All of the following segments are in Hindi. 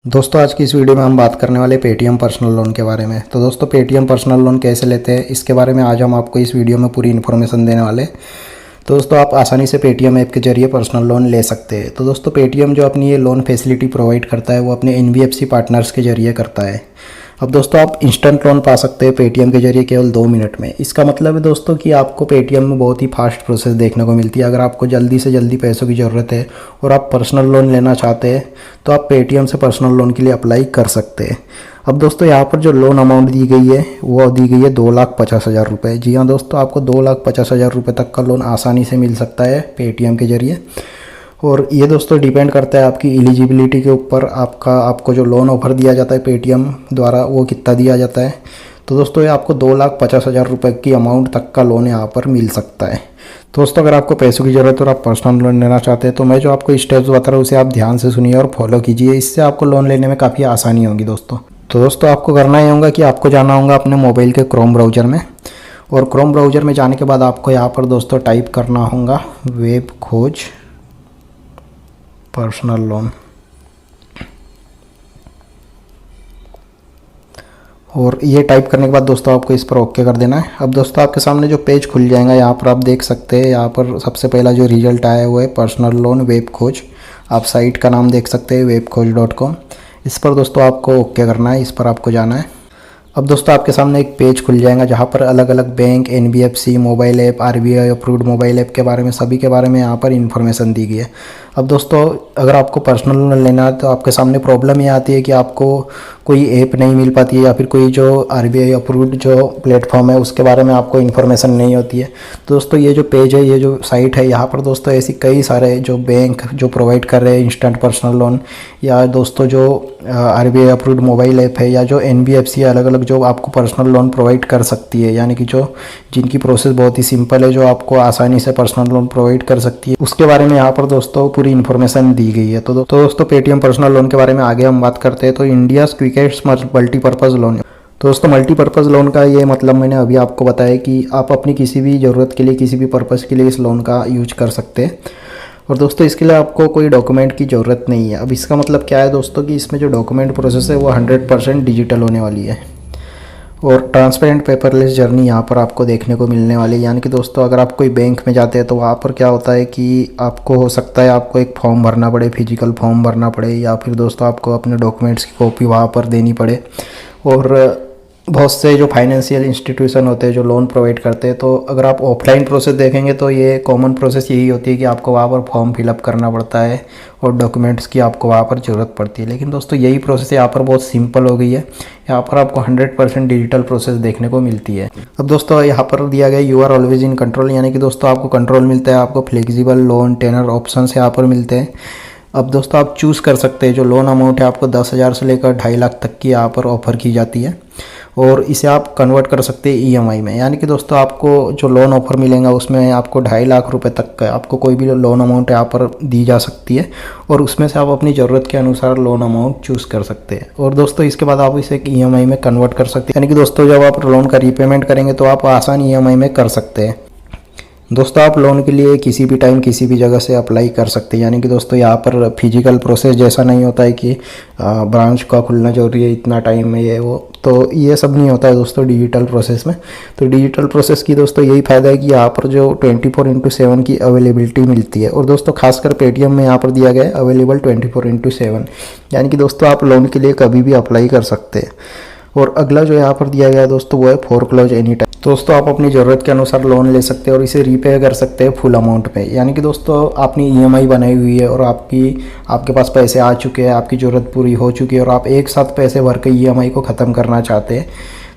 दोस्तों आज की इस वीडियो में हम बात करने वाले पेटीएम पर्सनल लोन के बारे में। तो दोस्तों पेटीएम पर्सनल लोन कैसे लेते हैं इसके बारे में आज हम आपको इस वीडियो में पूरी इन्फॉर्मेशन देने वाले। तो दोस्तों आप आसानी से पेटीएम ऐप के जरिए पर्सनल लोन ले सकते हैं। तो दोस्तों पेटीएम जो अपनी ये लोन फैसिलिटी प्रोवाइड करता है वो अपने एनबीएफसी पार्टनर्स के जरिए करता है। अब दोस्तों आप इंस्टेंट लोन पा सकते हैं पेटीएम के जरिए केवल 2 मिनट में। इसका मतलब है दोस्तों कि आपको पेटीएम में बहुत ही फास्ट प्रोसेस देखने को मिलती है। अगर आपको जल्दी से जल्दी पैसों की ज़रूरत है और आप पर्सनल लोन लेना चाहते हैं तो आप पेटीएम से पर्सनल लोन के लिए अप्लाई कर सकते हैं। अब दोस्तों यहाँ पर जो लोन अमाउंट दी गई है वो दी गई है 2,50,000 रुपये। जी हाँ दोस्तों, आपको 2,50,000 रुपये तक का लोन आसानी से मिल सकता है पेटीएम के जरिए। और ये दोस्तों डिपेंड करता है आपकी एलिजिबिलिटी के ऊपर, आपको जो लोन ऑफर दिया जाता है पेटीएम द्वारा वो कितना दिया जाता है। तो दोस्तों ये आपको 2,50,000 रुपये की अमाउंट तक का लोन यहाँ पर मिल सकता है। तो दोस्तों अगर आपको पैसों की ज़रूरत है और आप पर्सनल लोन लेना चाहते हैं तो मैं जो आपको स्टेप्स बता रहा हूँ उसे आप ध्यान से सुनिए और फॉलो कीजिए। इससे आपको लोन लेने में काफ़ी आसानी होगी दोस्तों। तो दोस्तों आपको करना ही होगा कि आपको जाना होगा अपने मोबाइल के क्रोम ब्राउज़र में, और क्रोम ब्राउज़र में जाने के बाद आपको यहाँ पर दोस्तों टाइप करना होगा वेब खोज पर्सनल लोन, और ये टाइप करने के बाद दोस्तों आपको इस पर ओके कर देना है। अब दोस्तों आपके सामने जो पेज खुल जाएगा यहाँ पर आप देख सकते हैं, यहाँ पर सबसे पहला जो रिजल्ट आया हुआ है पर्सनल लोन वेब खोज। आप साइट का नाम देख सकते हैं webkhoj.com। इस पर दोस्तों आपको ओके करना है, इस पर आपको जाना है। अब दोस्तों आपके सामने एक पेज खुल जाएगा जहाँ पर अलग अलग bank, NBFC, mobile app, RBI approved mobile app के बारे में, सभी के बारे में यहाँ पर इन्फॉर्मेशन दी गई है। अब दोस्तों अगर आपको पर्सनल लोन लेना है तो आपके सामने प्रॉब्लम ये आती है कि आपको कोई ऐप नहीं मिल पाती है या फिर कोई जो आरबीआई अप्रूव्ड जो प्लेटफॉर्म है उसके बारे में आपको इन्फॉर्मेशन नहीं होती है। तो दोस्तों ये जो पेज है, ये जो साइट है, यहाँ पर दोस्तों ऐसी कई सारे जो बैंक जो प्रोवाइड कर रहे हैं इंस्टेंट पर्सनल लोन, या दोस्तों जो आरबीआई अप्रूव्ड मोबाइल ऐप है, या जो एनबीएफसी अलग अलग जो आपको पर्सनल लोन प्रोवाइड कर सकती है, यानी कि जो जिनकी प्रोसेस बहुत ही सिंपल है, जो आपको आसानी से पर्सनल लोन प्रोवाइड कर सकती है, उसके बारे में यहाँ पर दोस्तों पूरी इन्फॉर्मेशन दी गई है। तो दोस्तों पेटीएम पर्सनल लोन के बारे में आगे हम बात करते हैं। तो इंडिया क्विकेस्ट मल्टीपर्पज़ लोन। तो दोस्तों मल्टीपर्पज़ लोन का ये मतलब मैंने अभी आपको बताया कि आप अपनी किसी भी ज़रूरत के लिए, किसी भी पर्पज़ के लिए इस लोन का यूज कर सकते हैं। और दोस्तों इसके लिए आपको कोई डॉक्यूमेंट की ज़रूरत नहीं है। अब इसका मतलब क्या है दोस्तों कि इसमें जो डॉक्यूमेंट प्रोसेस है वो 100% डिजिटल होने वाली है, और ट्रांसपेरेंट पेपरलेस जर्नी यहाँ पर आपको देखने को मिलने वाली है। यानी कि दोस्तों अगर आप कोई बैंक में जाते हैं तो वहाँ पर क्या होता है कि आपको हो सकता है आपको एक फॉर्म भरना पड़े, फिजिकल फॉर्म भरना पड़े, या फिर दोस्तों आपको अपने डॉक्यूमेंट्स की कॉपी वहाँ पर देनी पड़े। और बहुत से जो फाइनेंशियल इंस्टीट्यूशन होते हैं जो लोन प्रोवाइड करते हैं, तो अगर आप ऑफलाइन प्रोसेस देखेंगे तो ये कॉमन प्रोसेस यही होती है कि आपको वहाँ पर फॉर्म फिलअप करना पड़ता है और डॉक्यूमेंट्स की आपको वहाँ पर ज़रूरत पड़ती है। लेकिन दोस्तों यही प्रोसेस यहाँ पर बहुत सिंपल हो गई है। यहाँ पर आपको 100% डिजिटल प्रोसेस देखने को मिलती है। अब दोस्तों यहाँ पर दिया गया you are always in control, यानी कि दोस्तों आपको कंट्रोल मिलता है, आपको फ्लेक्सिबल लोन टेनर ऑप्शंस यहाँ पर मिलते हैं। अब दोस्तों आप चूज़ कर सकते हैं, जो लोन अमाउंट है आपको 10,000 से लेकर 2.5 लाख तक की यहाँ पर ऑफ़र की जाती है, और इसे आप कन्वर्ट कर सकते हैं ईएमआई में। यानी कि दोस्तों आपको जो लोन ऑफ़र मिलेगा उसमें आपको 2.5 लाख रुपए तक का आपको कोई भी लोन अमाउंट यहाँ पर दी जा सकती है, और उसमें से आप अपनी ज़रूरत के अनुसार लोन अमाउंट चूज़ कर सकते हैं। और दोस्तों इसके बाद आप इसे एक ईएमआई में कन्वर्ट कर सकते हैं। यानी कि दोस्तों जब आप लोन का रीपेमेंट करेंगे तो आप आसान ईएमआई में कर सकते हैं। दोस्तों आप लोन के लिए किसी भी टाइम किसी भी जगह से अप्लाई कर सकते हैं। यानी कि दोस्तों यहाँ पर फिजिकल प्रोसेस जैसा नहीं होता है कि ब्रांच का खुलना जरूरी है इतना टाइम में, ये वो, तो ये सब नहीं होता है दोस्तों डिजिटल प्रोसेस में। तो डिजिटल प्रोसेस की दोस्तों यही फ़ायदा है कि यहाँ पर जो 24/7 की अवेलेबिलिटी मिलती है, और दोस्तों खासकर पेटीएम में यहाँ पर दिया गया है अवेलेबल 24/7, यानी कि दोस्तों आप लोन के लिए कभी भी अप्लाई कर सकते हैं। और अगला जो यहाँ पर दिया गया है दोस्तों वो है फोरक्लोज एनी टाइम। दोस्तों आप अपनी ज़रूरत के अनुसार लोन ले सकते हैं और इसे रीपे कर सकते हैं फुल अमाउंट पे। यानी कि दोस्तों आपने ईएमआई बनाई हुई है और आपके पास पैसे आ चुके हैं, आपकी ज़रूरत पूरी हो चुकी है, और आप एक साथ पैसे भर के ईएमआई को ख़त्म करना चाहते हैं,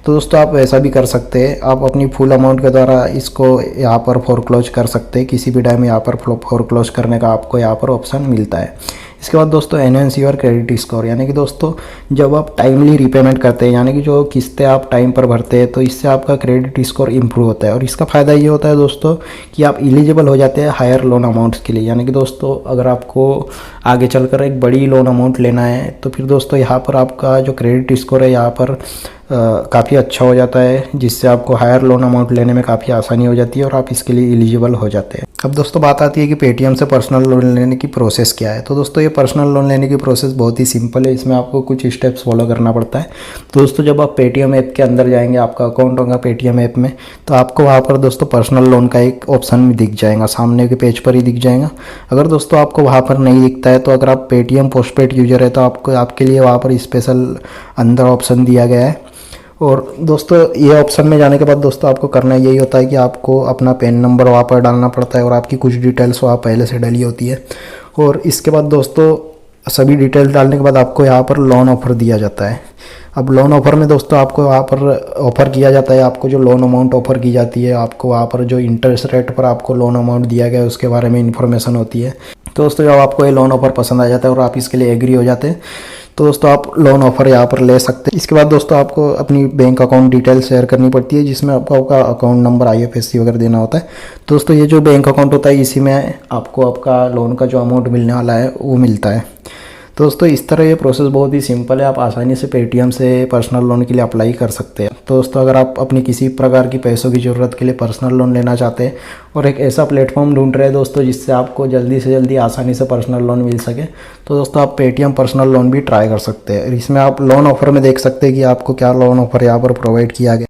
तो दोस्तों आप ऐसा भी कर सकते हैं। आप अपनी फुल अमाउंट के द्वारा इसको यहाँ पर फोरक्लोज कर सकते हैं। किसी भी टाइम यहाँ पर फोरक्लोज करने का आपको यहाँ पर ऑप्शन मिलता है। इसके बाद दोस्तों एनहांस योर क्रेडिट स्कोर, यानी कि दोस्तों जब आप टाइमली रीपेमेंट करते हैं, यानी कि जो किस्तें आप टाइम पर भरते हैं, तो इससे आपका क्रेडिट स्कोर इंप्रूव होता है। और इसका फ़ायदा ये होता है दोस्तों कि आप एलिजिबल हो जाते हैं हायर लोन अमाउंट्स के लिए। यानी कि दोस्तों अगर आपको आगे चलकर एक बड़ी लोन अमाउंट लेना है तो फिर दोस्तों यहाँ पर आपका जो क्रेडिट स्कोर है यहाँ पर काफ़ी अच्छा हो जाता है, जिससे आपको हायर लोन अमाउंट लेने में काफ़ी आसानी हो जाती है और आप इसके लिए एलिजिबल हो जाते हैं। अब दोस्तों बात आती है कि पेटीएम से पर्सनल लोन लेने की प्रोसेस क्या है। तो दोस्तों ये पर्सनल लोन लेने की प्रोसेस बहुत ही सिंपल है, इसमें आपको कुछ स्टेप्स फॉलो करना पड़ता है। तो दोस्तों जब आप पेटीएम ऐप के अंदर जाएंगे, आपका अकाउंट होगा पेटीएम ऐप में, तो आपको वहाँ पर दोस्तों पर्सनल लोन का एक ऑप्शन भी दिख जाएगा, सामने के पेज पर ही दिख जाएगा। अगर दोस्तों आपको वहाँ पर नहीं दिखता है, तो अगर आप पेटीएम पोस्टपेड यूजर है तो आपके लिए वहाँ पर स्पेशल अंदर ऑप्शन दिया गया है। और दोस्तों ये ऑप्शन में जाने के बाद दोस्तों आपको करना यही होता है कि आपको अपना पैन नंबर वहाँ पर डालना पड़ता है और आपकी कुछ डिटेल्स वहाँ पहले से डली होती है। और इसके बाद दोस्तों सभी डिटेल्स डालने के बाद आपको यहाँ पर लोन ऑफ़र दिया जाता है। अब लोन ऑफ़र में दोस्तों आपको वहाँ पर ऑफ़र किया जाता है, आपको जो लोन अमाउंट ऑफ़र की जाती है, आपको वहाँ पर जो इंटरेस्ट रेट पर आपको लोन अमाउंट दिया गया है उसके बारे में इन्फॉर्मेशन होती है। तो दोस्तों जब आपको ये लोन ऑफ़र पसंद आ जाता है और आप इसके लिए एग्री हो जाते हैं, तो दोस्तों आप लोन ऑफ़र यहाँ पर ले सकते हैं। इसके बाद दोस्तों आपको अपनी बैंक अकाउंट डिटेल शेयर करनी पड़ती है, जिसमें आपको आपका अकाउंट नंबर IFSC वगैरह देना होता है। तो दोस्तों ये जो बैंक अकाउंट होता है, इसी में आपको आपका लोन का जो अमाउंट मिलने वाला है वो मिलता है। तो दोस्तों इस तरह ये प्रोसेस बहुत ही सिंपल है, आप आसानी से पेटीएम से पर्सनल लोन के लिए अप्लाई कर सकते हैं। तो दोस्तों अगर आप अपनी किसी प्रकार की पैसों की ज़रूरत के लिए पर्सनल लोन लेना चाहते हैं और एक ऐसा प्लेटफॉर्म ढूंढ रहे हैं दोस्तों जिससे आपको जल्दी से जल्दी आसानी से पर्सनल लोन मिल सके, तो दोस्तों आप पेटीएम पर्सनल लोन भी ट्राई कर सकते हैं। इसमें आप लोन ऑफ़र में देख सकते हैं कि आपको क्या लोन ऑफ़र यहाँ पर प्रोवाइड किया गया।